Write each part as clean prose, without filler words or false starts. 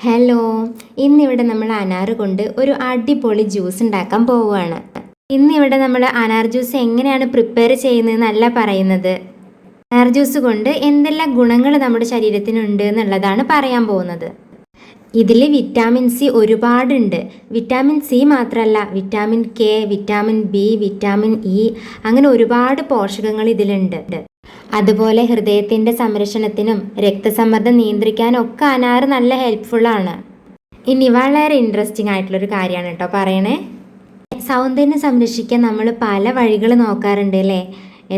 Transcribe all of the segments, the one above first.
Hello, ഇന്നിവിടെ നമ്മൾ അനാർ കൊണ്ട് ഒരു അടിപൊളി ജ്യൂസ് ഉണ്ടാക്കാൻ പോവുകയാണ്. ഇന്നിവിടെ നമ്മൾ അനാർ ജ്യൂസ് എങ്ങനെയാണ് പ്രിപ്പയർ ചെയ്യുന്നതെന്നല്ല പറയുന്നത്. അനാർ ജ്യൂസ് കൊണ്ട് എന്തെല്ലാം ഗുണങ്ങൾ നമ്മുടെ ശരീരത്തിനുണ്ട് എന്നുള്ളതാണ് പറയാൻ പോകുന്നത്. ഇതിൽ വിറ്റാമിൻ സി ഒരുപാടുണ്ട്. വിറ്റാമിൻ സി മാത്രമല്ല, vitamin K, vitamin B, vitamin E, അങ്ങനെ ഒരുപാട് പോഷകങ്ങൾ ഇതിലുണ്ട്. അതുപോലെ ഹൃദയത്തിൻ്റെ സംരക്ഷണത്തിനും രക്തസമ്മർദ്ദം നിയന്ത്രിക്കാനും ഒക്കെ അനാർ നല്ല ഹെൽപ്ഫുള്ളാണ്. ഇനി വളരെ ഇൻട്രസ്റ്റിംഗ് ആയിട്ടുള്ളൊരു കാര്യമാണ് കേട്ടോ പറയണേ. സൗന്ദര്യം സംരക്ഷിക്കാൻ നമ്മൾ പല വഴികൾ നോക്കാറുണ്ട് അല്ലേ?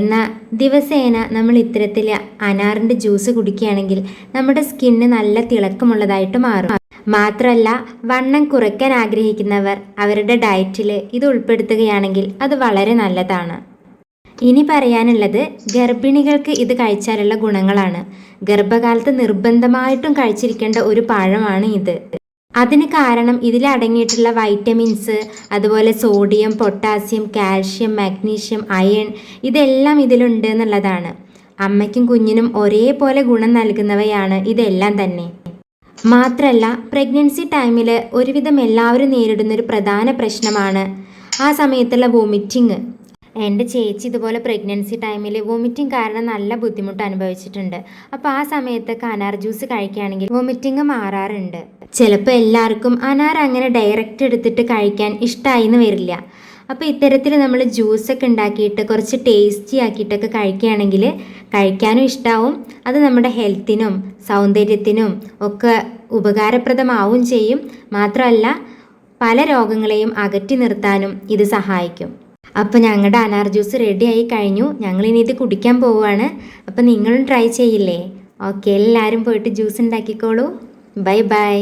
എന്നാൽ ദിവസേന നമ്മൾ ഇത്തരത്തിൽ അനാറിൻ്റെ ജ്യൂസ് കുടിക്കുകയാണെങ്കിൽ നമ്മുടെ സ്കിന്ന് നല്ല തിളക്കമുള്ളതായിട്ട് മാറും. മാത്രമല്ല, വണ്ണം കുറയ്ക്കാൻ ആഗ്രഹിക്കുന്നവർ അവരുടെ ഡയറ്റിൽ ഇത് ഉൾപ്പെടുത്തുകയാണെങ്കിൽ അത് വളരെ നല്ലതാണ്. ഇനി പറയാനുള്ളത് ഗർഭിണികൾക്ക് ഇത് കഴിച്ചാലുള്ള ഗുണങ്ങളാണ്. ഗർഭകാലത്ത് നിർബന്ധമായിട്ടും കഴിച്ചിരിക്കേണ്ട ഒരു പഴമാണ് ഇത്. അതിന് കാരണം ഇതിലടങ്ങിയിട്ടുള്ള വൈറ്റമിൻസ്, അതുപോലെ sodium, potassium, calcium, magnesium, iron ഇതെല്ലാം ഇതിലുണ്ട് എന്നുള്ളതാണ്. അമ്മയ്ക്കും കുഞ്ഞിനും ഒരേപോലെ ഗുണം നൽകുന്നവയാണ് ഇതെല്ലാം തന്നെ. മാത്രമല്ല, പ്രഗ്നൻസി ടൈമിൽ ഒരുവിധം എല്ലാവരും നേരിടുന്നൊരു പ്രധാന പ്രശ്നമാണ് ആ സമയത്തുള്ള വോമിറ്റിങ്. എൻ്റെ ചേച്ചി ഇതുപോലെ പ്രഗ്നൻസി ടൈമിൽ വോമിറ്റിംഗ് കാരണം നല്ല ബുദ്ധിമുട്ട് അനുഭവിച്ചിട്ടുണ്ട്. അപ്പോൾ ആ സമയത്തൊക്കെ അനാർ ജ്യൂസ് കഴിക്കുകയാണെങ്കിൽ വോമിറ്റിംഗ് മാറാറുണ്ട്. ചിലപ്പോൾ എല്ലാവർക്കും അനാർ അങ്ങനെ ഡയറക്റ്റ് എടുത്തിട്ട് കഴിക്കാൻ ഇഷ്ടമായി എന്ന് വരില്ല. അപ്പോൾ ഇത്തരത്തിൽ നമ്മൾ ജ്യൂസൊക്കെ ഉണ്ടാക്കിയിട്ട് കുറച്ച് ടേസ്റ്റി ആക്കിയിട്ടൊക്കെ കഴിക്കുകയാണെങ്കിൽ കഴിക്കാനും ഇഷ്ടമാവും. അത് നമ്മുടെ ഹെൽത്തിനും സൗന്ദര്യത്തിനും ഒക്കെ ഉപകാരപ്രദമാവും ചെയ്യും. മാത്രമല്ല, പല രോഗങ്ങളെയും അകറ്റി നിർത്താനും ഇത് സഹായിക്കും. അപ്പോൾ ഞങ്ങളുടെ അനാർ ജ്യൂസ് റെഡി ആയി കഴിഞ്ഞു. ഞങ്ങളിനി ഇത് കുടിക്കാൻ പോവുകയാണ്. അപ്പോൾ നിങ്ങളും ട്രൈ ചെയ്യില്ലേ? ഓക്കെ, എല്ലാവരും പോയിട്ട് ജ്യൂസ് ഉണ്ടാക്കിക്കോളൂ. Bye bye.